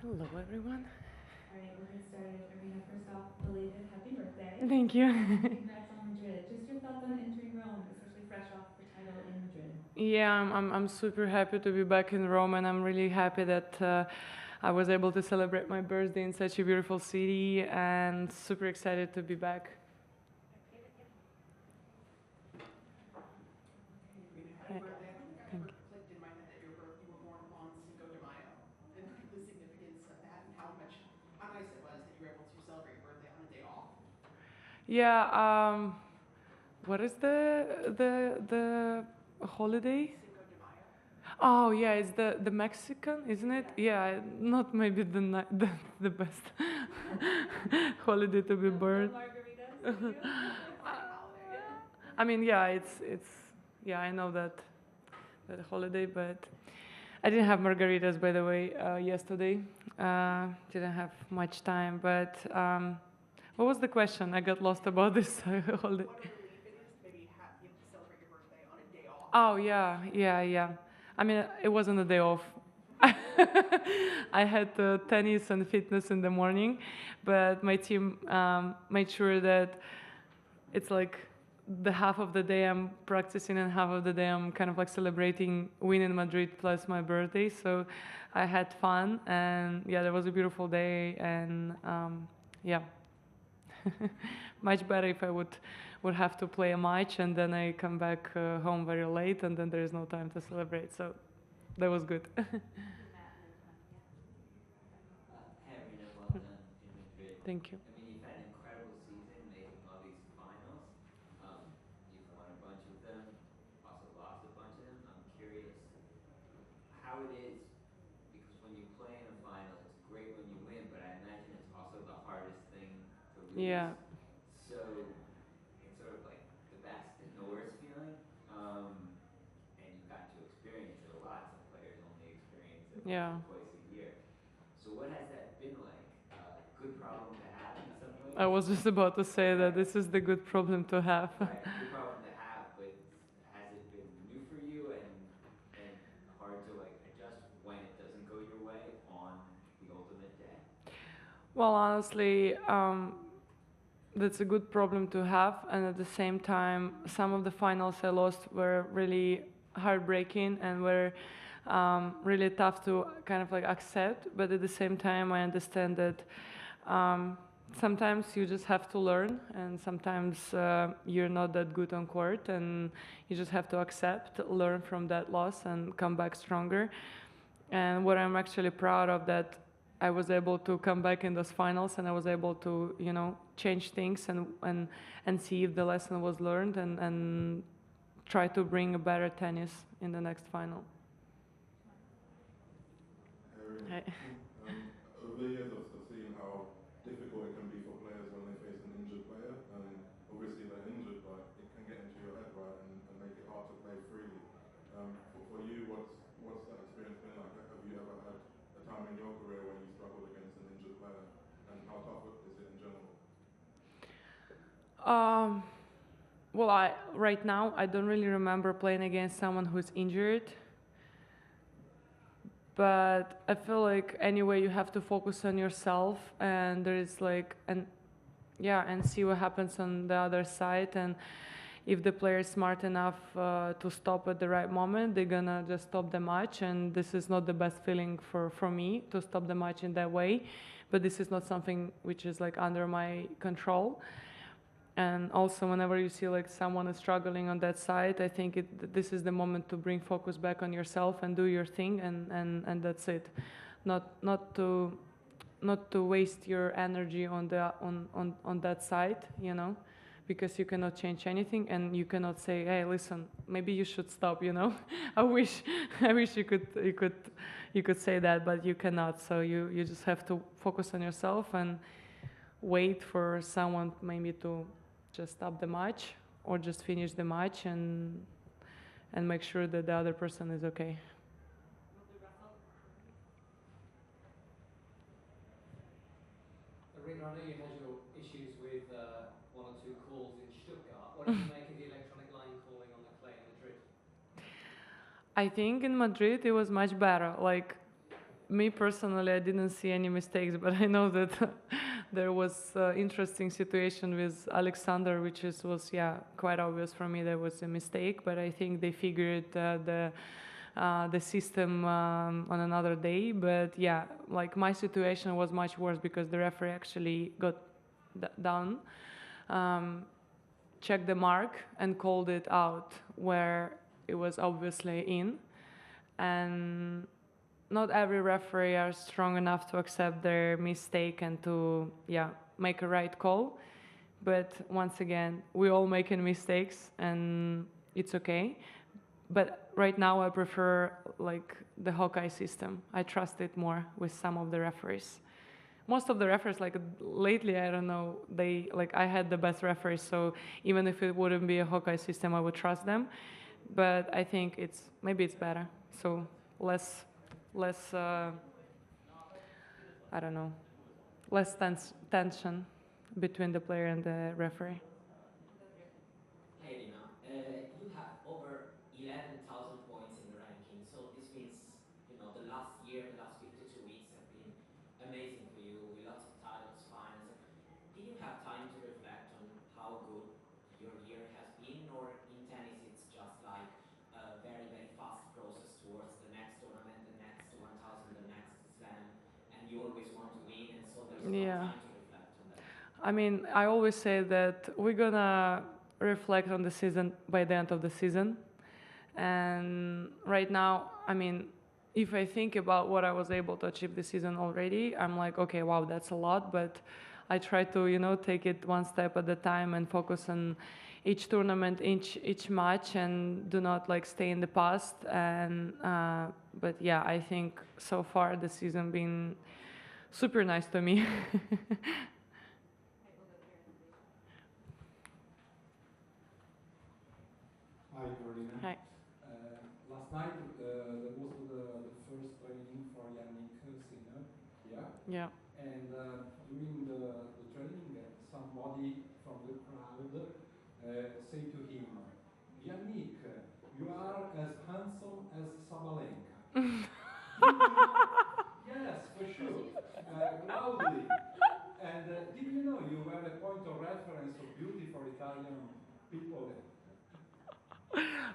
Hello, everyone. All right, we're going to start. Aryna, first off, belated happy birthday. Thank you. Congrats on Madrid. Just your thoughts on entering Rome, especially fresh off the title in Madrid. Yeah, I'm super happy to be back in Rome, and I'm really happy that I was able to celebrate my birthday in such a beautiful city, and super excited to be back. Happy birthday. I don't think I ever clicked in my head that you were born on Cinco de Mayo and like the significance of that and how nice it was that you were able to celebrate your birthday on a day off. Yeah. What is the holiday? Cinco de Mayo. Oh yeah, it's the Mexican, isn't it? Yeah, not maybe the best holiday to be born. Margaritas for you? Exciting holiday. I mean, yeah, it's yeah, I know that holiday, but I didn't have margaritas, by the way, yesterday. Didn't have much time, but what was the question? I got lost about this holiday. What a relief it is to maybe you have to celebrate your birthday on a day off. Oh yeah. I mean, it wasn't a day off. I had tennis and fitness in the morning, but my team made sure that it's like the half of the day I'm practicing and half of the day I'm kind of like celebrating win in Madrid plus my birthday. So I had fun, and yeah, there was a beautiful day, and yeah, much better if I would have to play a match and then I come back home very late and then there is no time to celebrate. So that was good. Hey, Aryna, well done in Madrid. Thank you. I mean, you've had an incredible season making all these finals. Um, you've won a bunch of them, also lost a bunch of them. I'm curious how it is, because when you play in a final, it's great when you win, but I imagine it's also the hardest thing to lose. Yeah. So it's sort of like the best and the worst feeling. And you've gotten to experience it a lot. Some players only experience it once Yeah. or twice a year. So what has that been like? Good problem to have in some ways. I was just about to say that this is the good problem to have. Right, good problem to have, but has it been new for you and hard to like adjust when it doesn't go your way on the ultimate day? Well, honestly, that's a good problem to have, and at the same time, some of the finals I lost were really heartbreaking and were really tough to kind of like accept. But at the same time, I understand that sometimes you just have to learn, and sometimes you're not that good on court, and you just have to accept, learn from that loss, and come back stronger. And what I'm actually proud of that I was able to come back in those finals and I was able to, change things and see if the lesson was learned and try to bring a better tennis in the next final. Hi. Over the years, I've seen how difficult it can be for players when they face an injured player. Obviously, they're injured, but it can get into your head, right, and make it hard to play freely. For you, what's that experience been like? Have you ever had a time in your career when you struggled against an injured player, and how tough is it in general? Well, right now I don't really remember playing against someone who's injured, but I feel like anyway you have to focus on yourself, and there is like and see what happens on the other side, and if the player is smart enough to stop at the right moment, they're gonna just stop the match, and this is not the best feeling for me to stop the match in that way, but this is not something which is like under my control. And also whenever you see like someone is struggling on that side, I think this is the moment to bring focus back on yourself and do your thing, and that's it. Not to waste your energy on that side, because you cannot change anything, and you cannot say, hey, listen, maybe you should stop. I wish you could say that, but you cannot. So you just have to focus on yourself and wait for someone maybe to just stop the match or just finish the match and make sure that the other person is okay. Aryna, I know you had your issues with one or two calls in Stuttgart. What did you make of the electronic line calling on the clay in Madrid? I think in Madrid it was much better. Like me personally, I didn't see any mistakes, but I know that there was interesting situation with Alexander, which was quite obvious for me there was a mistake, but I think they figured the system on another day. But yeah, like my situation was much worse because the referee actually got down, checked the mark and called it out where it was obviously in, and not every referee are strong enough to accept their mistake and to make a right call. But once again, we all making mistakes and it's okay. But right now I prefer like the Hawkeye system. I trust it more with some of the referees. Most of the referees, like lately, I don't know, I had the best referees, so even if it wouldn't be a Hawkeye system, I would trust them. But I think maybe it's better. So less I don't know, less tension between the player and the referee. Hey, Aryna, you have over 11,000 points in the ranking, so this means, the last year, the last 52 weeks have been amazing for you, with lots of titles, finals. Did you have time to reflect on how good your year has been, or in tennis it's just like a very, very fast process towards the next tournament, the next 1,000, the next slam, and you always want to win, and so there's no time to reflect on that? I mean, I always say that we're gonna reflect on the season by the end of the season. And right now, I mean, if I think about what I was able to achieve this season already, I'm like, okay, wow, that's a lot. But I try to, take it one step at a time and focus on each tournament, each match, and do not like stay in the past. And but yeah, I think so far the season been super nice to me. Hi, Aryna. Hi. Last night there was the first training for Yannick Sinner. Yeah. Yeah. And during the training, somebody from the crowd said to him, "Yannick, you are as handsome as Sabalenka." Yes, for sure, loudly. And did you know you were a point of reference of beauty for Italian people?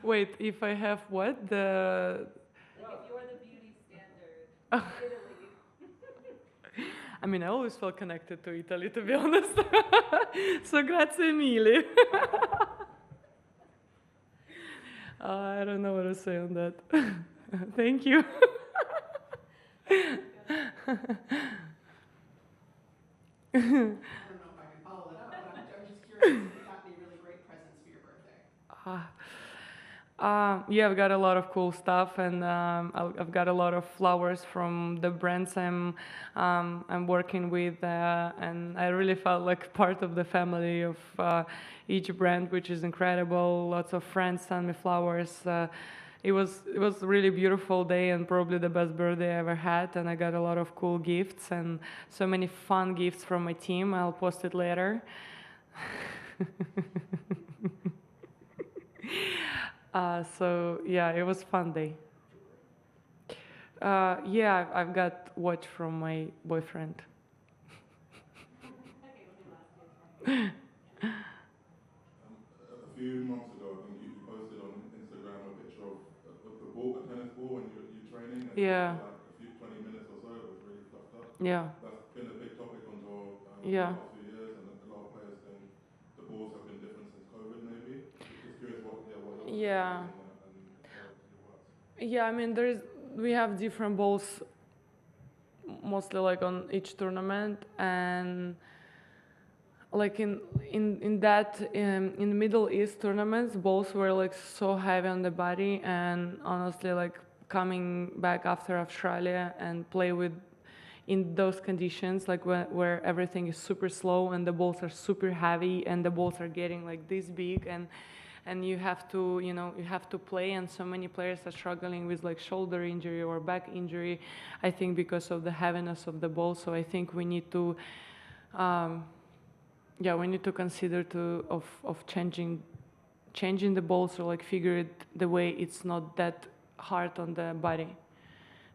Wait, if I have what? Like if you're the beauty standard in Italy. I mean, I always felt connected to Italy, to be honest. So grazie mille. I don't know what to say on that. Thank you. I don't know if I can follow it up, but I'm just curious if you got any really great presents for your birthday. Yeah, I've got a lot of cool stuff, and I've got a lot of flowers from the brands I'm working with, and I really felt like part of the family of each brand, which is incredible. Lots of friends sent me flowers. It was a really beautiful day and probably the best birthday I ever had, and I got a lot of cool gifts and so many fun gifts from my team. I'll post it later. So yeah, it was a fun day. Yeah, I've got watch from my boyfriend. A few months ago, I think you posted on Instagram a picture of the ball, a tennis ball, and you're training. And Yeah. for like 20 minutes or so, it was really fluffed up. Yeah. That's been a big topic on tour Yeah. the past few years, and a lot of players think the balls have been different since COVID, maybe. Just curious what your Yeah. and your works. Yeah, I mean, we have different balls, mostly like on each tournament, and like in the Middle East tournaments, balls were like so heavy on the body, and honestly, like coming back after Australia and play with in those conditions, like where everything is super slow and the balls are super heavy and the balls are getting like this big, and you have to play, and so many players are struggling with like shoulder injury or back injury, I think because of the heaviness of the ball. So I think we need to consider of changing the ball, so like figure it the way it's not that hard on the body,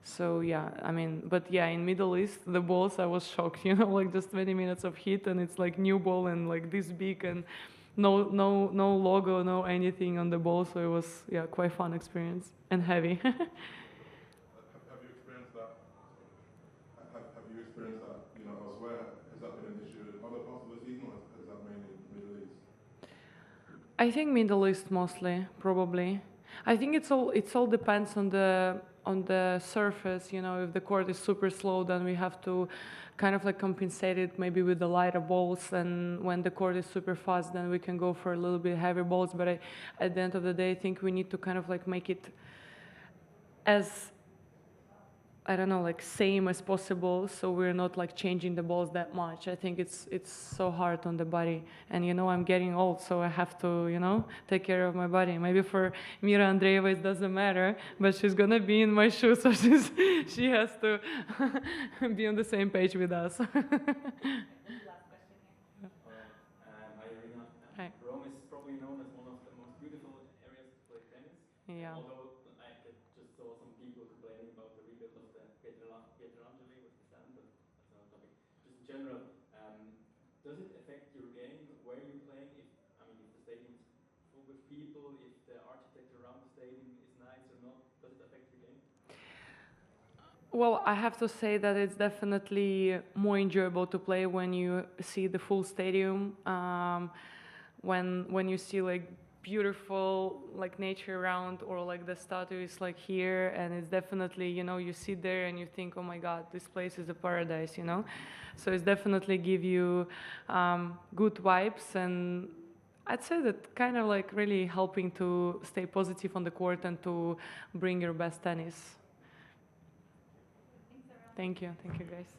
So yeah, I mean, but yeah, in Middle East, the balls, I was shocked, like just 20 minutes of heat and it's like new ball and like this big and no logo, no anything on the ball. So it was, yeah, quite fun experience and heavy. Have you experienced that? Have you experienced that, elsewhere? Has that been an issue in other parts of the season, or is that mainly Middle East? I think Middle East mostly, probably. I think it's all depends on the surface. If the court is super slow, then we have to kind of like compensate it maybe with the lighter balls. And when the court is super fast, then we can go for a little bit heavier balls. But at the end of the day, I think we need to kind of like make it as, I don't know, like same as possible, so we're not like changing the balls that much. I think it's so hard on the body, and I'm getting old, so I have to take care of my body. Maybe for Mira Andreeva it doesn't matter, but she's gonna be in my shoes, so she has to be on the same page with us. Last question here. Hi, Aryna. Hi. Rome is probably known as one of the most beautiful areas to play tennis. Yeah. Although I just saw some people complaining about the rebuild of the Pietrangeli with the sand, but that's another topic. Just in general, does it affect your game where you're playing? If the stadium is full with people, if the architecture around the stadium is nice or not, does it affect your game? Well, I have to say that it's definitely more enjoyable to play when you see the full stadium. When you see like beautiful like nature around, or like the statue is like here, and it's definitely you sit there and you think, oh my God, this place is a paradise. So it's definitely give you good vibes, and I'd say that kind of like really helping to stay positive on the court and to bring your best tennis. Thanks, everyone. Thank you guys.